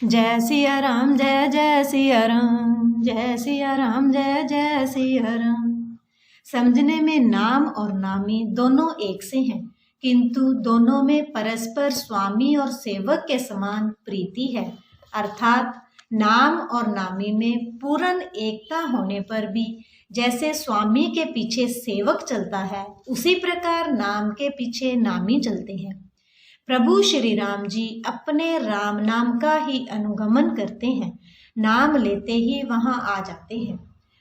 जय सिया राम, जय जय सिया राम, जय सिया राम, जय जय सिया राम। समझने में नाम और नामी दोनों एक से हैं, किंतु दोनों में परस्पर स्वामी और सेवक के समान प्रीति है। अर्थात नाम और नामी में पूर्ण एकता होने पर भी जैसे स्वामी के पीछे सेवक चलता है, उसी प्रकार नाम के पीछे नामी चलते हैं। प्रभु श्री राम जी अपने राम नाम का ही अनुगमन करते हैं, नाम लेते ही वहां आ जाते हैं।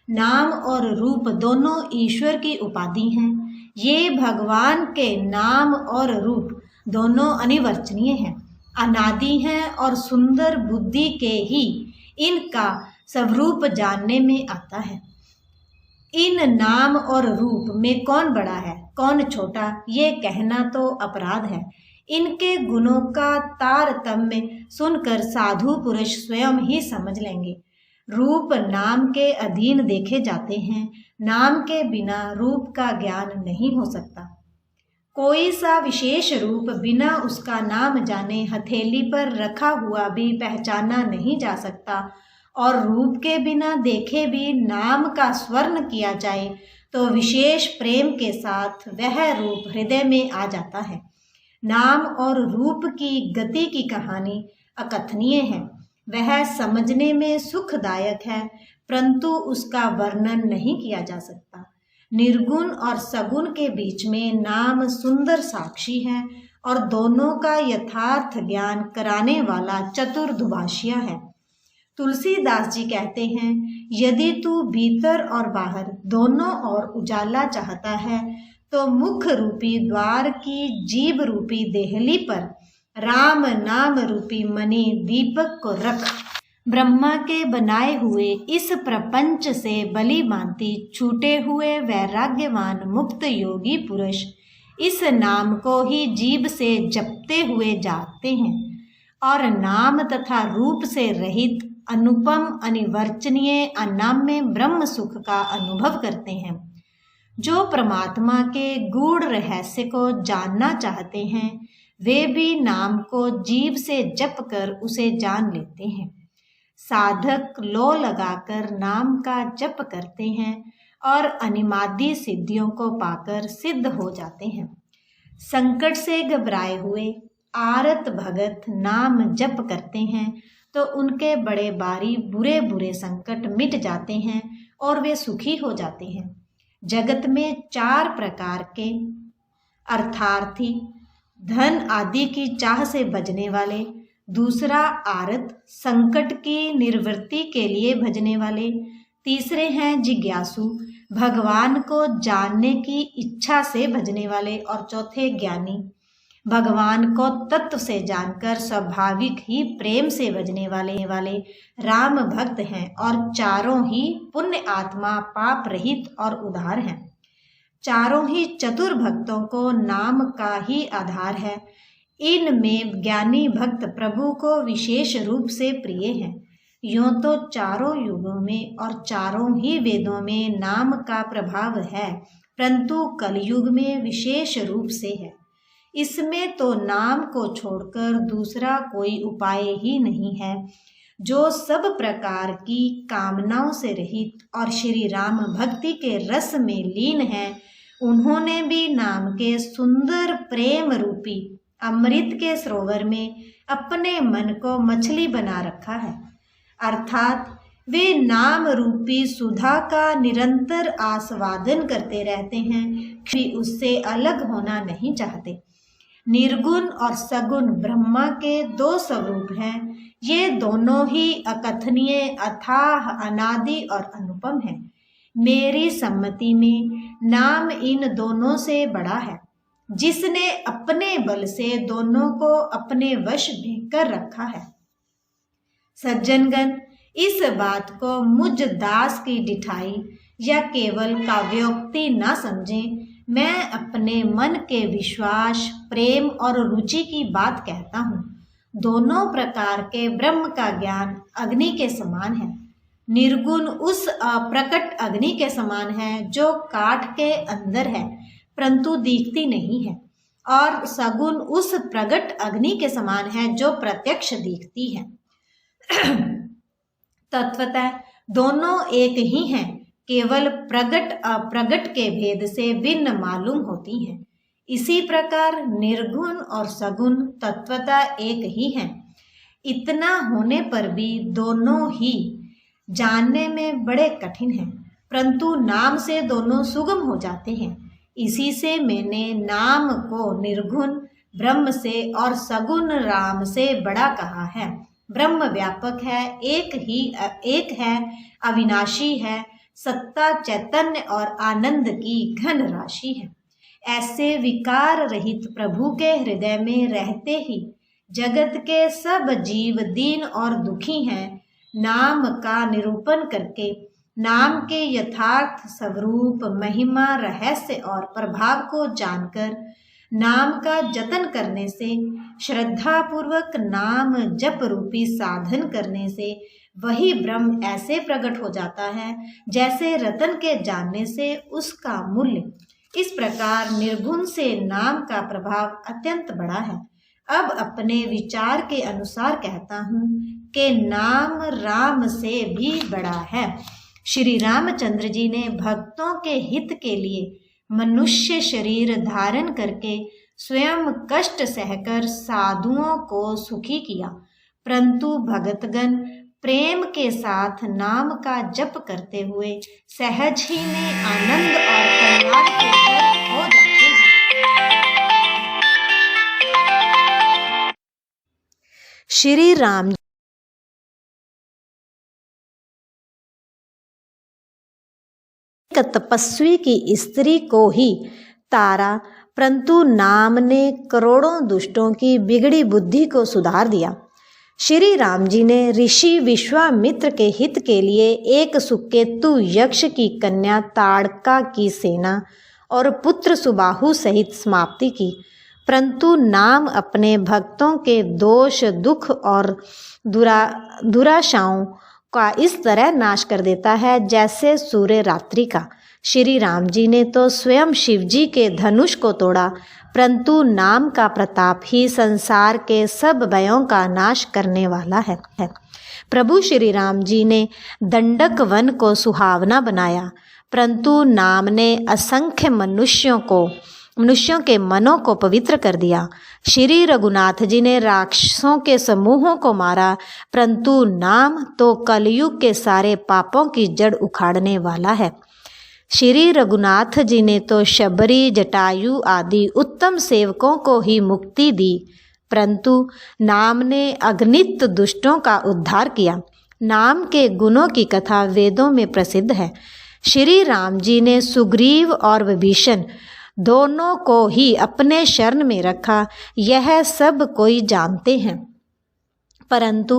नाम और रूप दोनों ईश्वर की उपाधि हैं। ये भगवान के नाम और रूप दोनों अनिवर्चनीय हैं, अनादि हैं और सुंदर बुद्धि के ही इनका स्वरूप जानने में आता है। इन नाम और रूप में कौन बड़ा है, कौन छोटा, ये कहना तो अपराध है। इनके गुणों का तारतम्य सुनकर साधु पुरुष स्वयं ही समझ लेंगे। रूप नाम के अधीन देखे जाते हैं, नाम के बिना रूप का ज्ञान नहीं हो सकता। कोई सा विशेष रूप बिना उसका नाम जाने हथेली पर रखा हुआ भी पहचाना नहीं जा सकता, और रूप के बिना देखे भी नाम का स्मरण किया जाए तो विशेष प्रेम के साथ वह रूप हृदय में आ जाता है। नाम और रूप की गति की कहानी अकथनीय है। वह समझने में सुखदायक है, परंतु उसका वर्णन नहीं किया जा सकता। निर्गुण और सगुण के बीच में नाम सुंदर साक्षी है और दोनों का यथार्थ ज्ञान कराने वाला चतुर दुभाषिया है। तुलसीदास जी कहते हैं, यदि तू भीतर और बाहर दोनों ओर उजाला चाहता है तो मुख रूपी द्वार की जीभ रूपी देहली पर राम नाम रूपी मणि दीपक को रख। ब्रह्मा के बनाए हुए इस प्रपंच से बलि भांति छूटे हुए वैराग्यवान मुक्त योगी पुरुष इस नाम को ही जीभ से जपते हुए जागते हैं और नाम तथा रूप से रहित अनुपम अनिवर्चनीय अनाम्य ब्रह्म सुख का अनुभव करते हैं। जो परमात्मा के गूढ़ रहस्य को जानना चाहते हैं, वे भी नाम को जीभ से जप कर उसे जान लेते हैं। साधक लो लगाकर नाम का जप करते हैं और अनिमादी सिद्धियों को पाकर सिद्ध हो जाते हैं। संकट से घबराए हुए आरत भगत नाम जप करते हैं तो उनके बड़े भारी बुरे बुरे संकट मिट जाते हैं और वे सुखी हो जाते हैं। जगत में 4 प्रकार के अर्थार्थी, धन आदि की चाह से बजने वाले, दूसरा आरत संकट की निवृत्ति के लिए भजने वाले, तीसरे हैं जिज्ञासु भगवान को जानने की इच्छा से भजने वाले, और चौथे ज्ञानी भगवान को तत्व से जानकर स्वाभाविक ही प्रेम से भजने वाले राम भक्त हैं, और चारों ही पुण्य आत्मा पाप रहित और उदार हैं। चारों ही चतुर भक्तों को नाम का ही आधार है। इनमें ज्ञानी भक्त प्रभु को विशेष रूप से प्रिय हैं। यूं तो चारों युगों में और चारों ही वेदों में नाम का प्रभाव है, परंतु कलयुग में विशेष रूप से है। इसमें तो नाम को छोड़कर दूसरा कोई उपाय ही नहीं है। जो सब प्रकार की कामनाओं से रहित और श्री राम भक्ति के रस में लीन है, उन्होंने भी नाम के सुंदर प्रेम रूपी अमृत के सरोवर में अपने मन को मछली बना रखा है। अर्थात वे नाम रूपी सुधा का निरंतर आस्वादन करते रहते हैं, कि उससे अलग होना नहीं चाहते। निर्गुण और सगुण ब्रह्मा के 2 स्वरूप हैं। ये दोनों ही अकथनीय, अथाह, अनादि और अनुपम हैं। मेरी सम्मति में नाम इन दोनों से बड़ा है। जिसने अपने बल से दोनों को अपने वश में कर रखा है। सज्जनगण, इस बात को मुझ दास की डिठाई या केवल काव्योक्ति न समझें। मैं अपने मन के विश्वास, प्रेम और रुचि की बात कहता हूँ। दोनों प्रकार के ब्रह्म का ज्ञान अग्नि के समान है। निर्गुण उस अप्रकट अग्नि के समान है जो काठ के अंदर है परंतु दिखती नहीं है, और सगुण उस प्रगट अग्नि के समान है जो प्रत्यक्ष दिखती है। तत्वतः दोनों एक ही हैं, केवल प्रगट अप्रगट के भेद से भिन्न मालूम होती हैं। इसी प्रकार निर्गुण और सगुण तत्वतः एक ही हैं। इतना होने पर भी दोनों ही जानने में बड़े कठिन हैं, परंतु नाम से दोनों सुगम हो जाते हैं। इसी से मैंने नाम को निर्गुण ब्रह्म से और सगुण राम से बड़ा कहा है। ब्रह्म व्यापक है, एक है, अविनाशी है, सत्ता, चैतन्य और आनंद की घन राशि है। ऐसे विकार रहित प्रभु के हृदय में रहते ही जगत के सब जीव दीन और दुखी हैं। नाम का निरूपण करके नाम के यथार्थ स्वरूप, महिमा, रहस्य और प्रभाव को जानकर नाम का जतन करने से, श्रद्धा पूर्वक नाम जप रूपी साधन करने से वही ब्रह्म ऐसे प्रकट हो जाता है जैसे रतन के जानने से उसका मूल्य। इस प्रकार निर्गुण से नाम का प्रभाव अत्यंत बड़ा है। अब अपने विचार के अनुसार कहता हूँ कि नाम राम से भी बड़ा है। श्री रामचंद्र जी ने भक्तों के हित के लिए मनुष्य शरीर धारण करके स्वयं कष्ट सहकर साधुओं को सुखी किया, परंतु भगतगण प्रेम के साथ नाम का जप करते हुए सहज ही में आनंद और कल्याण के घर हो जाते हैं। श्री राम एक तपस्वी की स्त्री को ही तारा, परंतु नाम ने करोड़ों दुष्टों की बिगड़ी बुद्धि को सुधार दिया। श्री राम जी ने ऋषि विश्वामित्र के हित के लिए एक सुकेतु यक्ष की कन्या ताड़का की सेना और पुत्र सुबाहु सहित समाप्ति की, परंतु नाम अपने भक्तों के दोष, दुख और दुराशाओं का इस तरह नाश कर देता है जैसे सूर्य रात्रि का। श्री राम जी ने तो स्वयं शिव जी के धनुष को तोड़ा, परंतु नाम का प्रताप ही संसार के सब भयों का नाश करने वाला है। प्रभु श्री राम जी ने दंडक वन को सुहावना बनाया, परंतु नाम ने असंख्य मनुष्यों के मनों को पवित्र कर दिया। श्री रघुनाथ जी ने राक्षसों के समूहों को मारा, परंतु नाम तो कलयुग के सारे पापों की जड़ उखाड़ने वाला है। श्री रघुनाथ जी ने तो शबरी, जटायु आदि उत्तम सेवकों को ही मुक्ति दी, परंतु नाम ने अगणित दुष्टों का उद्धार किया। नाम के गुणों की कथा वेदों में प्रसिद्ध है। श्री राम जी ने सुग्रीव और विभीषण दोनों को ही अपने शरण में रखा, यह सब कोई जानते हैं, परंतु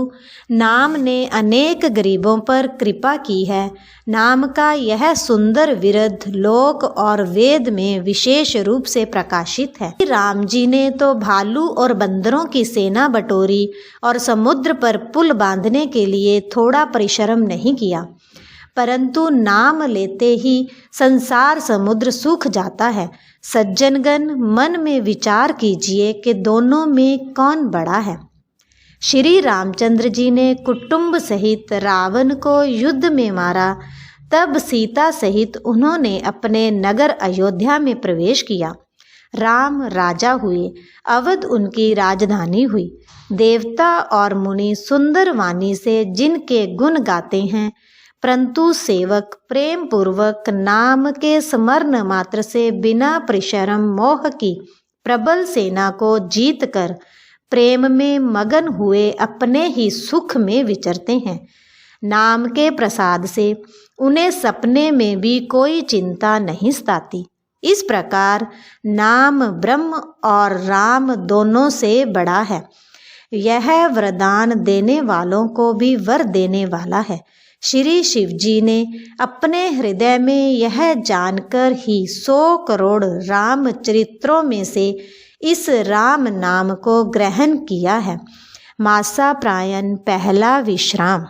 नाम ने अनेक गरीबों पर कृपा की है। नाम का यह सुंदर विरध लोक और वेद में विशेष रूप से प्रकाशित है। राम जी ने तो भालू और बंदरों की सेना बटोरी और समुद्र पर पुल बांधने के लिए थोड़ा परिश्रम नहीं किया, परंतु नाम लेते ही संसार समुद्र सूख जाता है। सज्जनगण, मन में विचार कीजिए कि दोनों में कौन बड़ा है। श्री रामचंद्र जी ने कुटुंब सहित रावण को युद्ध में मारा, तब सीता सहित उन्होंने अपने नगर अयोध्या में प्रवेश किया। राम राजा हुए, अवध उनकी राजधानी हुई। देवता और मुनि सुंदर वाणी से जिनके गुण गाते हैं, परंतु सेवक प्रेम पूर्वक नाम के स्मरण मात्र से बिना परिश्रम मोह की प्रबल सेना को जीत कर प्रेम में मगन हुए अपने ही सुख में विचरते हैं। नाम के प्रसाद से उन्हें सपने में भी कोई चिंता नहीं सताती। इस प्रकार नाम ब्रह्म और राम दोनों से बड़ा है। यह वरदान देने वालों को भी वर देने वाला है। श्री शिव जी ने अपने हृदय में यह जानकर ही 100 करोड़ राम चरित्रों में से इस राम नाम को ग्रहण किया है। मासा प्रायण पहला विश्राम।